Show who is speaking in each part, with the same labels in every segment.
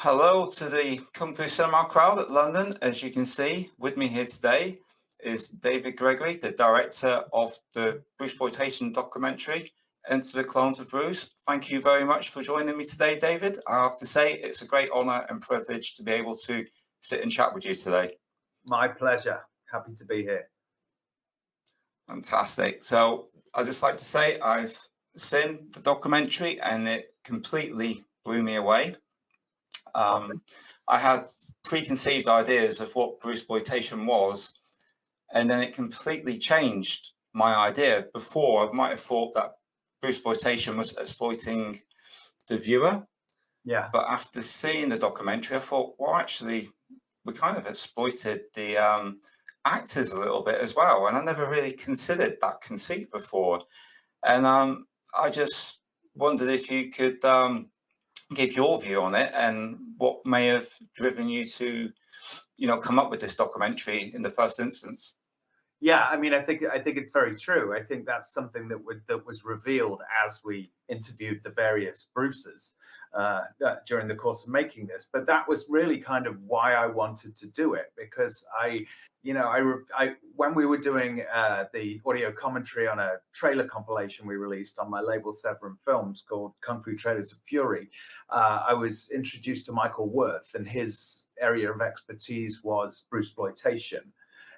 Speaker 1: Hello to the Kung Fu Cinema crowd at London. As you can see, with me here today is David Gregory, the director of the Bruceploitation documentary, Enter the Clones of Bruce. Thank you very much for joining me today, David. I have to say, it's a great honor and privilege to be able to sit and chat with you today.
Speaker 2: My pleasure. Happy to be here.
Speaker 1: Fantastic. So I'd just like to say I've seen the documentary and it completely blew me away. I had preconceived ideas of what Bruceploitation was, and then it completely changed my idea. Before, I might have thought that Bruceploitation was exploiting the viewer,
Speaker 2: Yeah.
Speaker 1: but after seeing the documentary, I thought, well, actually, we kind of exploited the actors a little bit as well, and I never really considered that conceit before. And I just wondered if you could give your view on it and what may have driven you to, come up with this documentary in the first instance.
Speaker 2: Yeah, I mean, I think it's very true. I think that's something that was revealed as we interviewed the various Bruces during the course of making this. But that was really kind of why I wanted to do it, because when we were doing the audio commentary on a trailer compilation we released on my label Severin Films called Kung Fu Trailers of Fury, I was introduced to Michael Worth, and his area of expertise was Bruceploitation.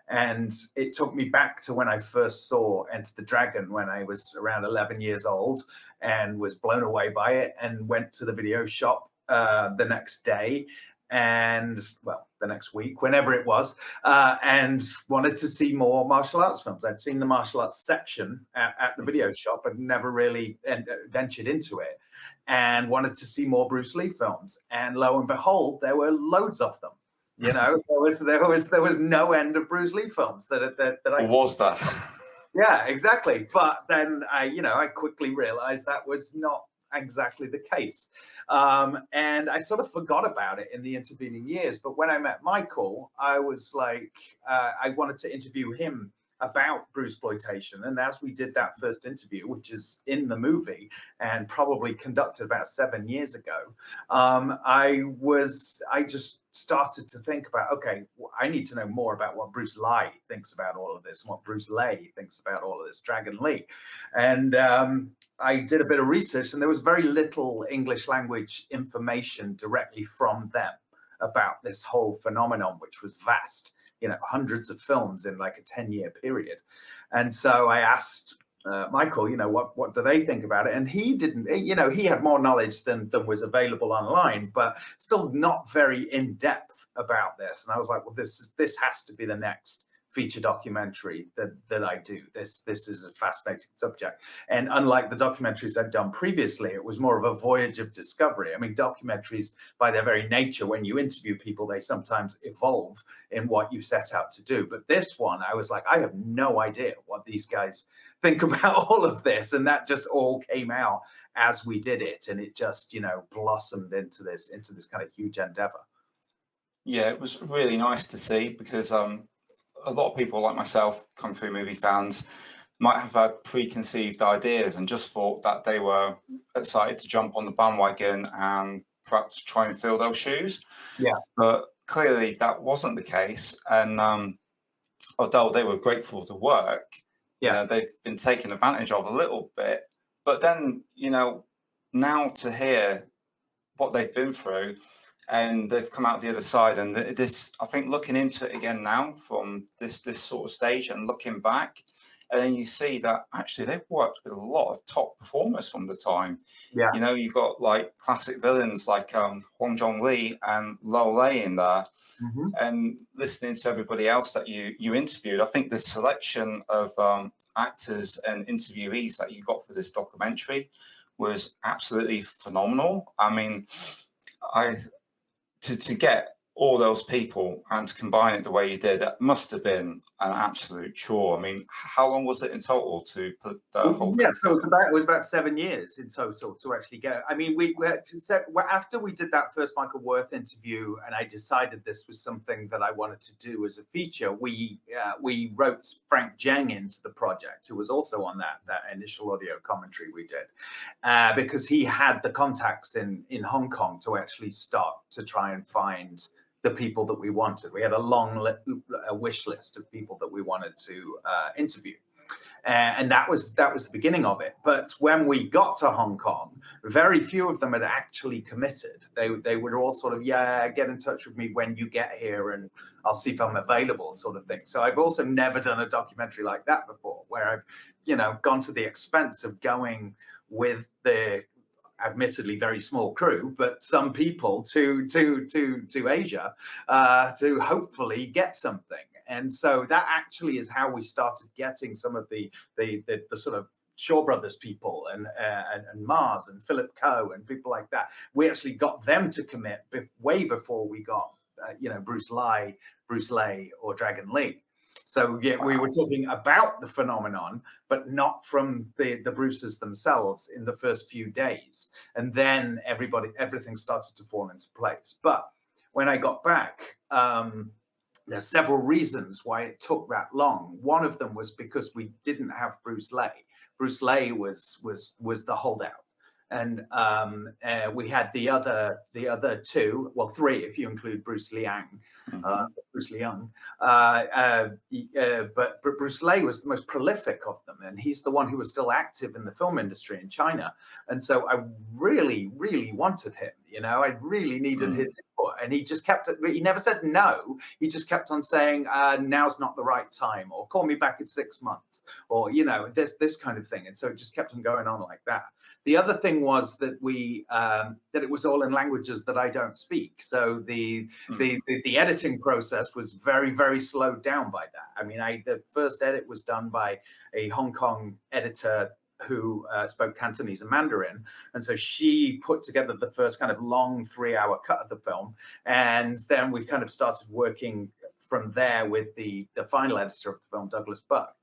Speaker 2: And it took me back to when I first saw Enter the Dragon when I was around 11 years old and was blown away by it, and went to the video shop the next day and, well, the next week, whenever it was, and wanted to see more martial arts films. I'd seen the martial arts section at the video shop, but never really ventured into it, and wanted to see more Bruce Lee films. And lo and behold, there were loads of them. There was no end of Bruce Lee films that I
Speaker 1: Was that?
Speaker 2: Yeah, exactly. But then I quickly realized that was not exactly the case, and I sort of forgot about it in the intervening years. But when I met Michael, I was like, I wanted to interview him about Bruceploitation. And as we did that first interview, which is in the movie and probably conducted about 7 years ago, I just started to think about, okay, I need to know more about what Bruce Lee thinks about all of this, and what Bruce Lee thinks about all of this, Dragon Lee. And I did a bit of research, and there was very little English language information directly from them about this whole phenomenon, which was vast. Hundreds of films in like a 10-year period. And so I asked Michael, what do they think about it? And he didn't, he had more knowledge than was available online, but still not very in depth about this. And I was like, well, this has to be the next feature documentary that I do. This is a fascinating subject. And unlike the documentaries I'd done previously, it was more of a voyage of discovery. I mean, documentaries, by their very nature, when you interview people, they sometimes evolve in what you set out to do. But this one, I was like, I have no idea what these guys think about all of this. And that just all came out as we did it. And it just, blossomed into this kind of huge endeavor.
Speaker 1: Yeah, it was really nice to see, because a lot of people like myself, Kung Fu movie fans, might have had preconceived ideas and just thought that they were excited to jump on the bandwagon and perhaps try and fill those shoes.
Speaker 2: Yeah.
Speaker 1: But clearly that wasn't the case. And although they were grateful for the work, they've been taken advantage of a little bit. But then, now to hear what they've been through, and they've come out the other side, and this, I think, looking into it again now from this sort of stage and looking back, and then you see that actually they've worked with a lot of top performers from the time.
Speaker 2: Yeah.
Speaker 1: You've got like classic villains like Hong Jong-Lee and Lo Lei in there.
Speaker 2: Mm-hmm.
Speaker 1: And listening to everybody else that you interviewed, I think the selection of actors and interviewees that you got for this documentary was absolutely phenomenal. I mean, to get all those people and to combine it the way you did, that must have been an absolute chore. I mean, how long was it in total to put the whole thing?
Speaker 2: Yeah, so it was about 7 years in total to actually go. I mean, after we did that first Michael Worth interview, and I decided this was something that I wanted to do as a feature, we wrote Frank Jeng into the project, who was also on that initial audio commentary we did, because he had the contacts in Hong Kong to actually start to try and find the people that we wanted. We had a long wish list of people that we wanted to interview. And that was the beginning of it. But when we got to Hong Kong, very few of them had actually committed. They would all sort of, yeah, get in touch with me when you get here and I'll see if I'm available, sort of thing. So I've also never done a documentary like that before, where I've, you know, gone to the expense of going with the admittedly very small crew, but some people to Asia to hopefully get something. And so that actually is how we started getting some of the sort of Shaw Brothers people and Mars and Philip Coe and people like that. We actually got them to commit way before we got you know, Bruce Lay or Dragon Lee. So yeah, we were talking about the phenomenon, but not from the Bruces themselves in the first few days. And then everything started to fall into place. But when I got back, there's several reasons why it took that long. One of them was because we didn't have Bruce Lay. Bruce Lay was the holdout. And we had the other two, well, three if you include Bruce Liang, Bruce Leung. But Bruce Lay was the most prolific of them, and he's the one who was still active in the film industry in China. And so I really, really wanted him. You know, I really needed his input, and he just kept. He never said no. He just kept on saying, "Now's not the right time," or "Call me back in 6 months," or you know, this kind of thing. And so it just kept on going on like that. The other thing was that that it was all in languages that I don't speak. So the editing process was very, very slowed down by that. I mean, the first edit was done by a Hong Kong editor who spoke Cantonese and Mandarin. And so she put together the first kind of long 3-hour cut of the film. And then we kind of started working from there with the final editor of the film, Douglas Buck.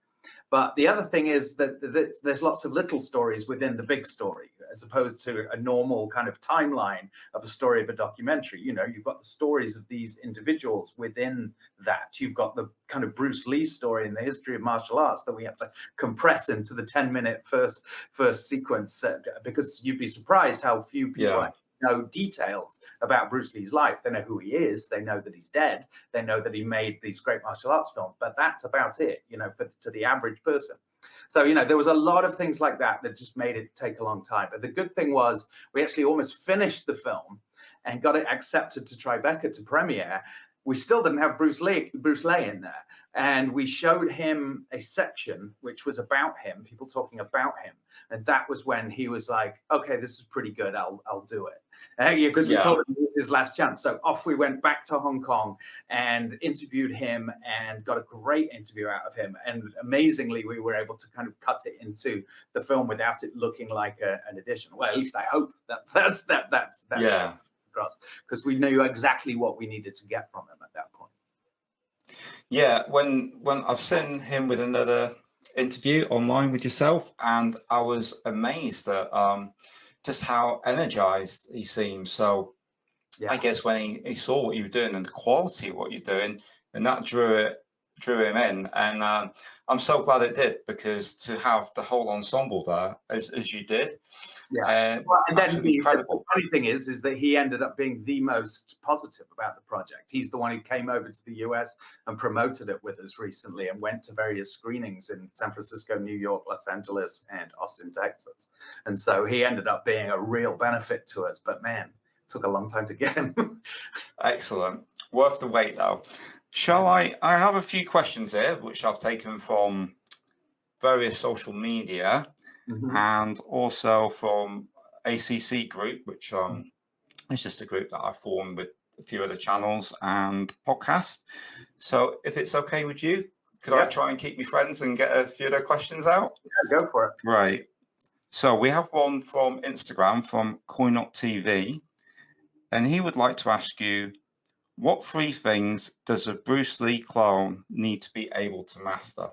Speaker 2: But the other thing is that there's lots of little stories within the big story, as opposed to a normal kind of timeline of a story of a documentary. You know, you've got the stories of these individuals within that. You've got the kind of Bruce Lee story in the history of martial arts that we have to compress into the 10-minute first sequence, because you'd be surprised how few people know details about Bruce Lee's life. They know who he is. They know that he's dead. They know that he made these great martial arts films, but that's about it, you know, to the average person. So, you know, there was a lot of things like that just made it take a long time. But the good thing was we actually almost finished the film and got it accepted to Tribeca to premiere. We still didn't have Bruce Lay in there. And we showed him a section which was about him, people talking about him. And that was when he was like, okay, this is pretty good. I'll do it. Because we told him it was his last chance. So off we went back to Hong Kong and interviewed him and got a great interview out of him. And amazingly, we were able to kind of cut it into the film without it looking like an addition. Well, at least I hope that's across, because we knew exactly what we needed to get from him at that point.
Speaker 1: Yeah, when I've seen him with another interview online with yourself, and I was amazed at just how energized he seems. So I guess when he saw what you were doing and the quality of what you're doing, and that drew him in. And I'm so glad it did, because to have the whole ensemble there as you did,
Speaker 2: and then the funny thing is that he ended up being the most positive about the project. He's the one who came over to the US and promoted it with us recently and went to various screenings in San Francisco, New York, Los Angeles, and Austin, Texas. And so he ended up being a real benefit to us. But man, it took a long time to get him.
Speaker 1: Excellent. Worth the wait, though. Shall I have a few questions here, which I've taken from various social media. And also from ACC group, which is just a group that I formed with a few other channels and podcasts. So if it's okay with you, could I try and keep me friends and get a few of their questions out?
Speaker 2: Yeah, go for it.
Speaker 1: Right. So we have one from Instagram from CoinUp TV, and he would like to ask you, What three things does a Bruce Lee clone need to be able to master?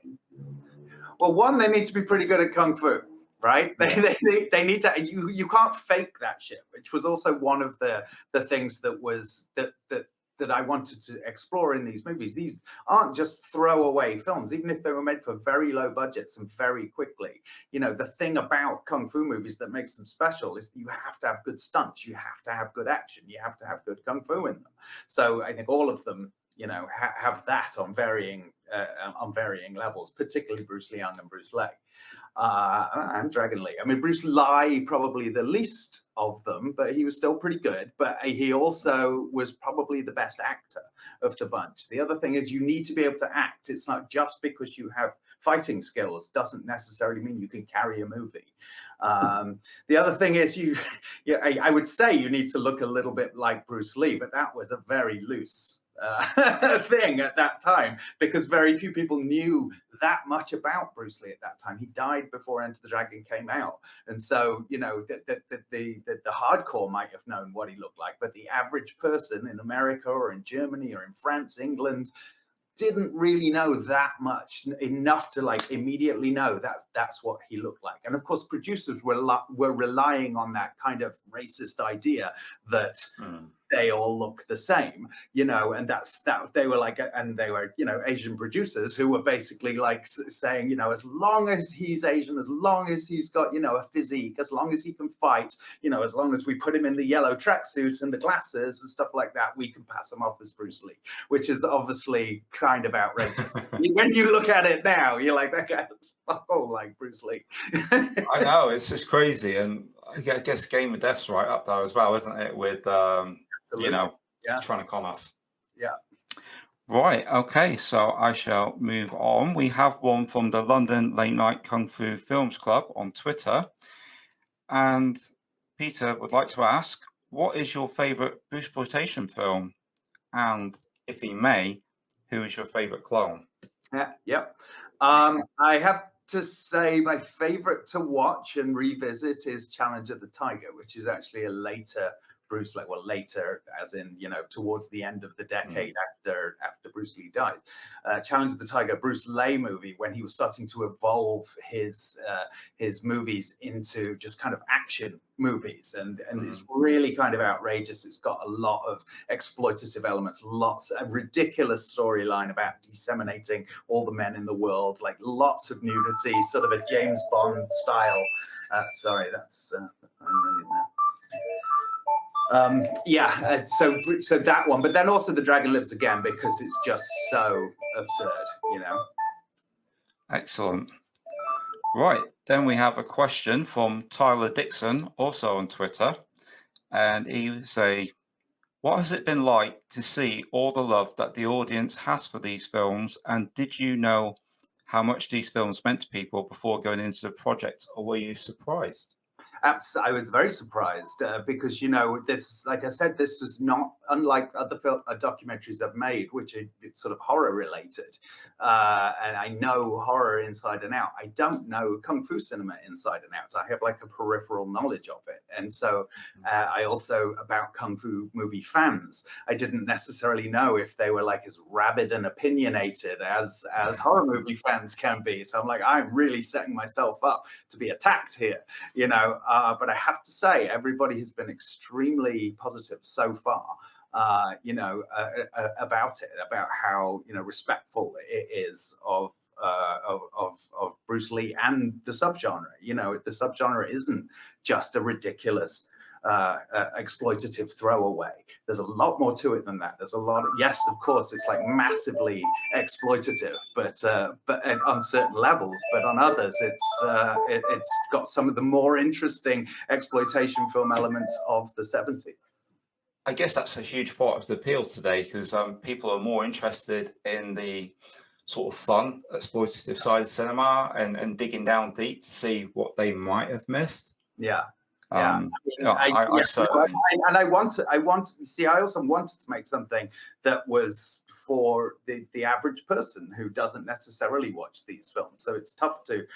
Speaker 2: Well, one, they need to be pretty good at kung fu, right?
Speaker 1: Yeah.
Speaker 2: They need to. You can't fake that shit, which was also one of the things that I wanted to explore in these movies. These aren't just throwaway films, even if they were made for very low budgets and very quickly. You know, the thing about kung fu movies that makes them special is that you have to have good stunts, you have to have good action, you have to have good kung fu in them. So I think all of them, you know, have that on varying levels, particularly Bruce Lee and Bruce Lee. And Dragon Lee. I mean, Bruce Lee probably the least of them, but he was still pretty good. But he also was probably the best actor of the bunch. The other thing is you need to be able to act. It's not just because you have fighting skills doesn't necessarily mean you can carry a movie. The other thing is I would say you need to look a little bit like Bruce Lee, but that was a very loose thing at that time, because very few people knew that much about Bruce Lee at that time. He died before Enter the Dragon came out, and so you know the hardcore might have known what he looked like, but the average person in America or in Germany or in France, England, didn't really know that much, enough to like immediately know that that's what he looked like. And of course, producers were relying on that kind of racist idea that they all look the same, you know, and that's that they were like, and they were, you know, Asian producers who were basically like saying, you know, as long as he's Asian, as long as he's got, you know, a physique, as long as he can fight, you know, as long as we put him in the yellow tracksuits and the glasses and stuff like that, we can pass him off as Bruce Lee, which is obviously kind of outrageous. When you look at it now, you're like, that guy looks like Bruce Lee.
Speaker 1: I know, it's just crazy. And I guess Game of Death's right up there as well, isn't it? With you know, trying to con us.
Speaker 2: Yeah.
Speaker 1: Right. Okay. So I shall move on. We have one from the London Late Night Kung Fu Films Club on Twitter. And Peter would like to ask, what is your favorite Bruceploitation film? And if he may, who is your favorite clone?
Speaker 2: Yep. I have to say my favorite to watch and revisit is Challenge of the Tiger, which is actually a later Bruce Lee, well, later as in, you know, towards the end of the decade after Bruce Lee died. Challenge of the Tiger, Bruce Lee movie, when he was starting to evolve his movies into just kind of action movies, and it's really kind of outrageous. It's got a lot of exploitative elements, a ridiculous storyline about disseminating all the men in the world, like lots of nudity, sort of a James Bond style. Sorry, that's I'm running now. So that one, but then also The Dragon Lives Again, because it's just so absurd, you know.
Speaker 1: Excellent. Right, then we have a question from Tyler Dixon, also on Twitter, and he would say, what has it been like to see all the love that the audience has for these films, and did you know how much these films meant to people before going into the project, or were you surprised?
Speaker 2: I was very surprised because, you know, this, like I said, this was not unlike other documentaries I've made, which are sort of horror related. And I know horror inside and out. I don't know Kung Fu cinema inside and out. I have like a peripheral knowledge of it. And so I also, about Kung Fu movie fans, I didn't necessarily know if they were like as rabid and opinionated as horror movie fans can be. So I'm like, I'm really setting myself up to be attacked here, you know. But I have to say, everybody has been extremely positive so far, you know, about it, about how, you know, respectful it is of Bruce Lee and the subgenre. You know, the subgenre isn't just a ridiculous exploitative throwaway. There's a lot more to it than that. There's a lot of, yes, of course, it's like massively exploitative, but on certain levels, but on others, it's got some of the more interesting exploitation film elements of the 70s.
Speaker 1: I guess that's a huge part of the appeal today, because people are more interested in the sort of fun, exploitative side of cinema and digging down deep to see what they might have missed.
Speaker 2: Yeah. Yeah,
Speaker 1: I certainly.
Speaker 2: I want to see. I also wanted to make something that was for the average person who doesn't necessarily watch these films. So it's tough to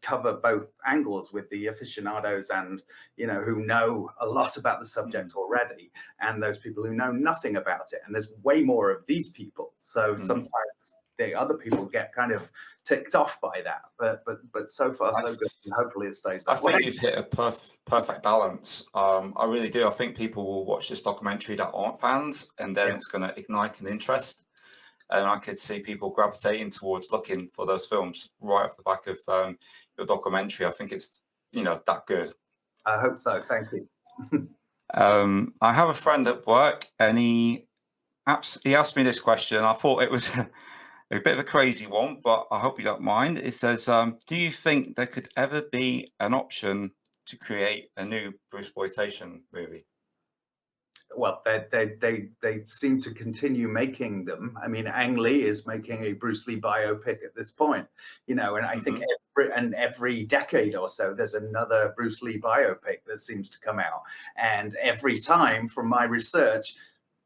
Speaker 2: cover both angles with the aficionados and who know a lot about the subject already, and those people who know nothing about it. And there's way more of these people. So sometimes the other people get kind of ticked off by that, but so far so good. And hopefully it stays that way.
Speaker 1: I think you've hit a perfect balance. I really do. I think people will watch this documentary that aren't fans, and then it's going to ignite an interest. And I could see people gravitating towards looking for those films right off the back of your documentary. I think it's that good.
Speaker 2: I hope so. Thank you.
Speaker 1: I have a friend at work, and he asked me this question. I thought it was a bit of a crazy one, but I hope you don't mind. It says, do you think there could ever be an option to create a new Bruceploitation movie?
Speaker 2: Well, they seem to continue making them. I mean, Ang Lee is making a Bruce Lee biopic at this point, and I think every decade or so, there's another Bruce Lee biopic that seems to come out. And every time, from my research,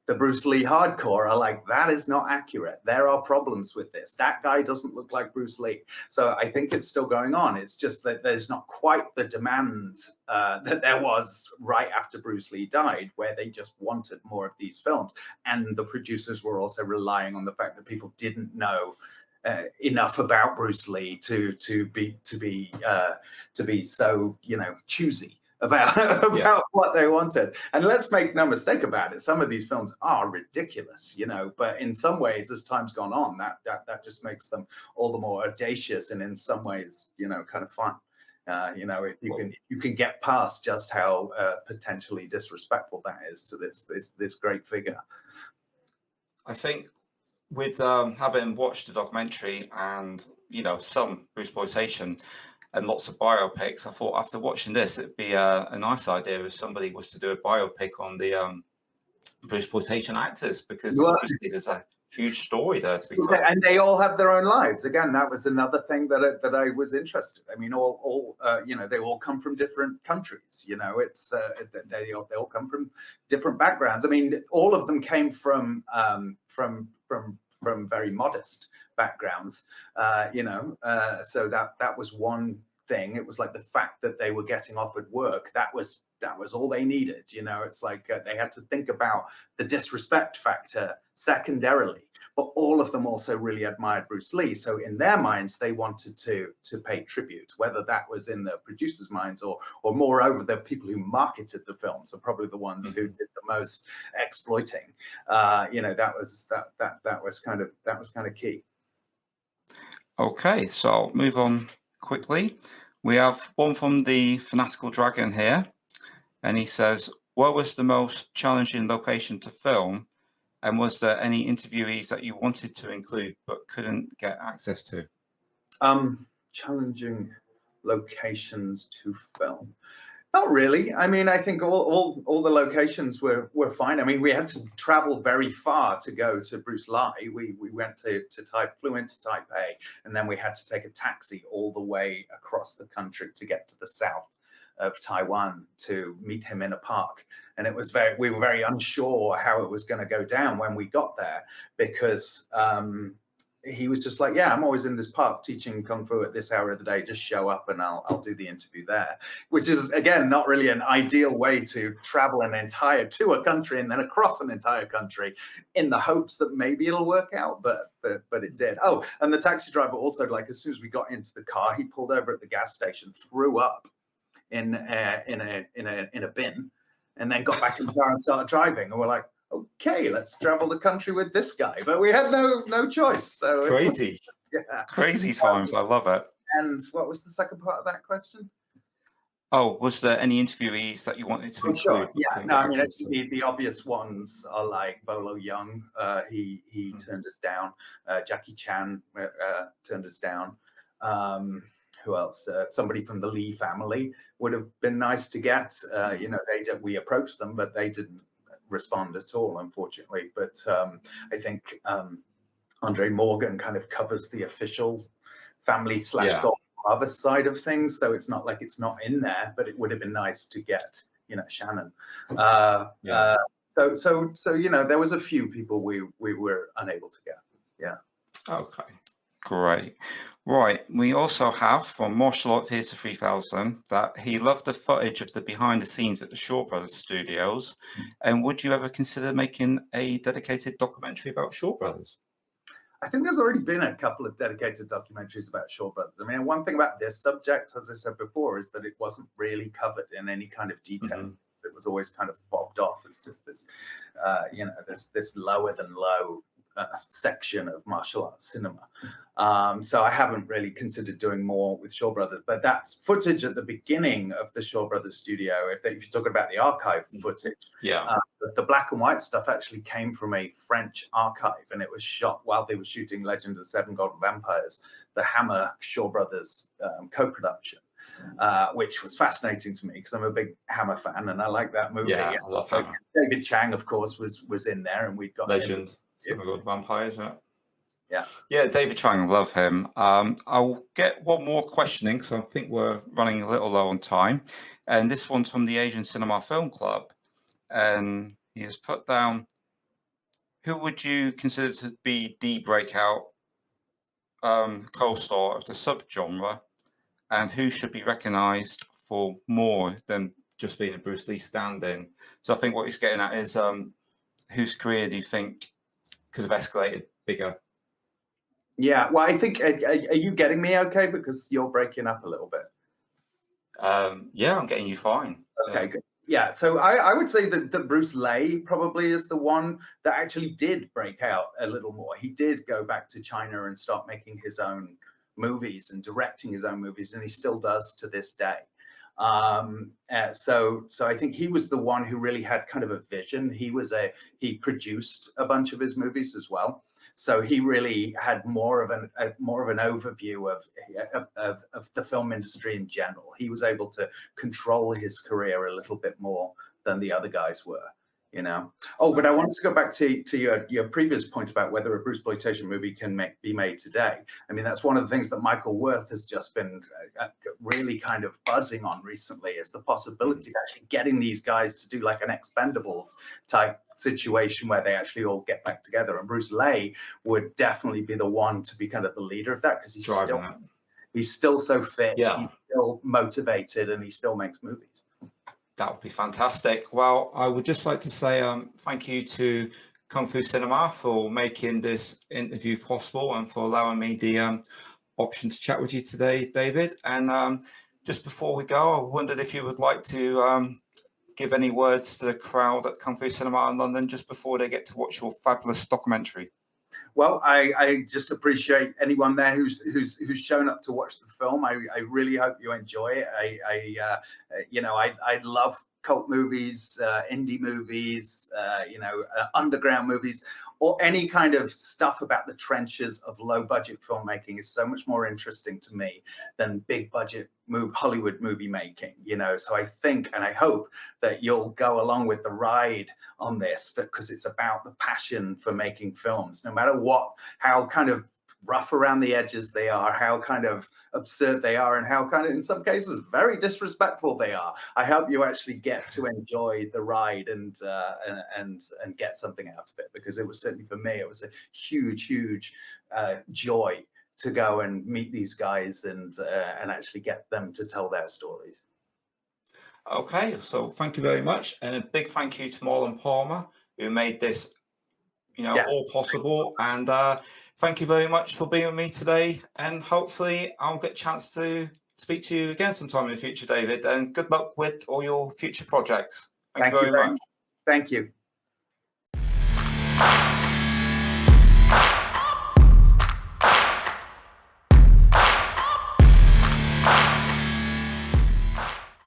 Speaker 2: the Bruce Lee hardcore are like, that is not accurate. There are problems with this. That guy doesn't look like Bruce Lee. So I think it's still going on. It's just that there's not quite the demand that there was right after Bruce Lee died, where they just wanted more of these films. And the producers were also relying on the fact that people didn't know enough about Bruce Lee to be so choosy about what they wanted. And let's make no mistake about it, some of these films are ridiculous, but in some ways, as time's gone on, that just makes them all the more audacious, and in some ways, kind of fun. If you can get past just how potentially disrespectful that is to this great figure.
Speaker 1: I think with having watched the documentary and some Bruceploitation and lots of biopics, I thought after watching this, it'd be a nice idea if somebody was to do a biopic on the Bruceploitation actors, because obviously there's a huge story there to be told.
Speaker 2: And they all have their own lives. Again, that was another thing that I was interested. I mean, all they all come from different countries. It's they all come from different backgrounds. I mean, all of them came from very modest backgrounds. So that was one thing. It was like the fact that they were getting offered work. That was all they needed. It's like they had to think about the disrespect factor secondarily. But all of them also really admired Bruce Lee. So in their minds, they wanted to pay tribute, whether that was in the producers' minds or moreover, the people who marketed the films are probably the ones who did the most exploiting. That was kind of key.
Speaker 1: Okay, so I'll move on quickly. We have one from the Fanatical Dragon here, and he says, where was the most challenging location to film? And was there any interviewees that you wanted to include but couldn't get access to?
Speaker 2: Challenging locations to film. Not really. I mean, I think all the locations were fine. I mean, we had to travel very far to go to Bruce Lee. We went flew into Taipei, and then we had to take a taxi all the way across the country to get to the south of Taiwan to meet him in a park. And it was we were very unsure how it was going to go down when we got there, because he was just like, yeah, I'm always in this park teaching Kung Fu at this hour of the day. Just show up and I'll do the interview there, which is, again, not really an ideal way to travel to a country and then across an entire country in the hopes that maybe it'll work out. But it did. Oh, and the taxi driver also, like, as soon as we got into the car, he pulled over at the gas station, threw up in a bin, and then got back in the car and started driving. And we're like, okay, let's travel the country with this guy. But we had no choice. So
Speaker 1: crazy. Crazy times. I love it.
Speaker 2: And what was the second part of that question?
Speaker 1: Oh, was there any interviewees that you wanted to include?
Speaker 2: Sure. Yeah, no, I mean, the obvious ones are like Bolo Young. He turned us down. Jackie Chan turned us down. Who else? Somebody from the Lee family would have been nice to get. We approached them, but they didn't respond at all, unfortunately. But I think Andre Morgan kind of covers the official family / other side of things, so it's not like it's not in there, but it would have been nice to get, you know, Shannon. So you know, there was a few people we were unable to get. Yeah.
Speaker 1: Okay, great. Right, we also have from Martial Art Theatre 3000 that he loved the footage of the behind the scenes at the Shaw Brothers studios. And would you ever consider making a dedicated documentary about Shaw Brothers?
Speaker 2: I think there's already been a couple of dedicated documentaries about Shaw Brothers. I mean, one thing about this subject, as I said before, is that it wasn't really covered in any kind of detail. Mm-hmm. It was always kind of fobbed off as just this, you know, this lower than low section of martial arts cinema. So I haven't really considered doing more with Shaw Brothers, but that's footage at the beginning of the Shaw Brothers studio. If you're talking about the archive footage, the black and white stuff actually came from a French archive, and it was shot while they were shooting Legend of the Seven Golden Vampires, the Hammer Shaw Brothers co-production. Which was fascinating to me because I'm a big Hammer fan and I like that movie.
Speaker 1: Yeah, I love Hammer.
Speaker 2: David Chang, of course, was in there, and we'd got
Speaker 1: Legend. Seven Golden Vampires.
Speaker 2: Yeah,
Speaker 1: David Chang, love him. I'll get one more questioning, so I think we're running a little low on time. And this one's from the Asian Cinema Film Club, and he has put down, who would you consider to be the breakout co-star of the subgenre, and who should be recognized for more than just being a Bruce Lee stand-in? So I think what he's getting at is whose career do you think could have escalated bigger?
Speaker 2: Yeah, well, I think, are you getting me okay? Because you're breaking up a little bit.
Speaker 1: Yeah, I'm getting you fine.
Speaker 2: Okay, good. Yeah, so I would say that Bruce Lee probably is the one that actually did break out a little more. He did go back to China and start making his own movies and directing his own movies, and he still does to this day. So I think he was the one who really had kind of a vision. He produced a bunch of his movies as well. So he really had more of an overview of the film industry in general. He was able to control his career a little bit more than the other guys were, you know. Oh, but I wanted to go back to your previous point about whether a Bruceploitation movie can be made today. I mean, that's one of the things that Michael Wirth has just been really kind of buzzing on recently, is the possibility of actually getting these guys to do like an Expendables type situation where they actually all get back together. And Bruce Lee would definitely be the one to be kind of the leader of that, because he's still so fit, he's still motivated, and he still makes movies.
Speaker 1: That would be fantastic. Well, I would just like to say thank you to Kung Fu Cinema for making this interview possible and for allowing me the option to chat with you today, David. And just before we go, I wondered if you would like to give any words to the crowd at Kung Fu Cinema in London just before they get to watch your fabulous documentary.
Speaker 2: Well, I just appreciate anyone there who's shown up to watch the film. I really hope you enjoy it. I love cult movies, indie movies, underground movies, or any kind of stuff about the trenches of low budget filmmaking is so much more interesting to me than big budget Hollywood movie making, you know. So I think and I hope that you'll go along with the ride on this, because it's about the passion for making films, no matter how kind of rough around the edges they are, how kind of absurd they are, and how kind of, in some cases, very disrespectful they are. I hope you actually get to enjoy the ride and get something out of it, because it was certainly for me, it was a huge joy to go and meet these guys and actually get them to tell their stories.
Speaker 1: Okay, so thank you very much, and a big thank you to Marlon Palmer, who made this all possible. And thank you very much for being with me today, and hopefully I'll get a chance to speak to you again sometime in the future, David, and good luck with all your future projects. Thank you very much.
Speaker 2: Thank you.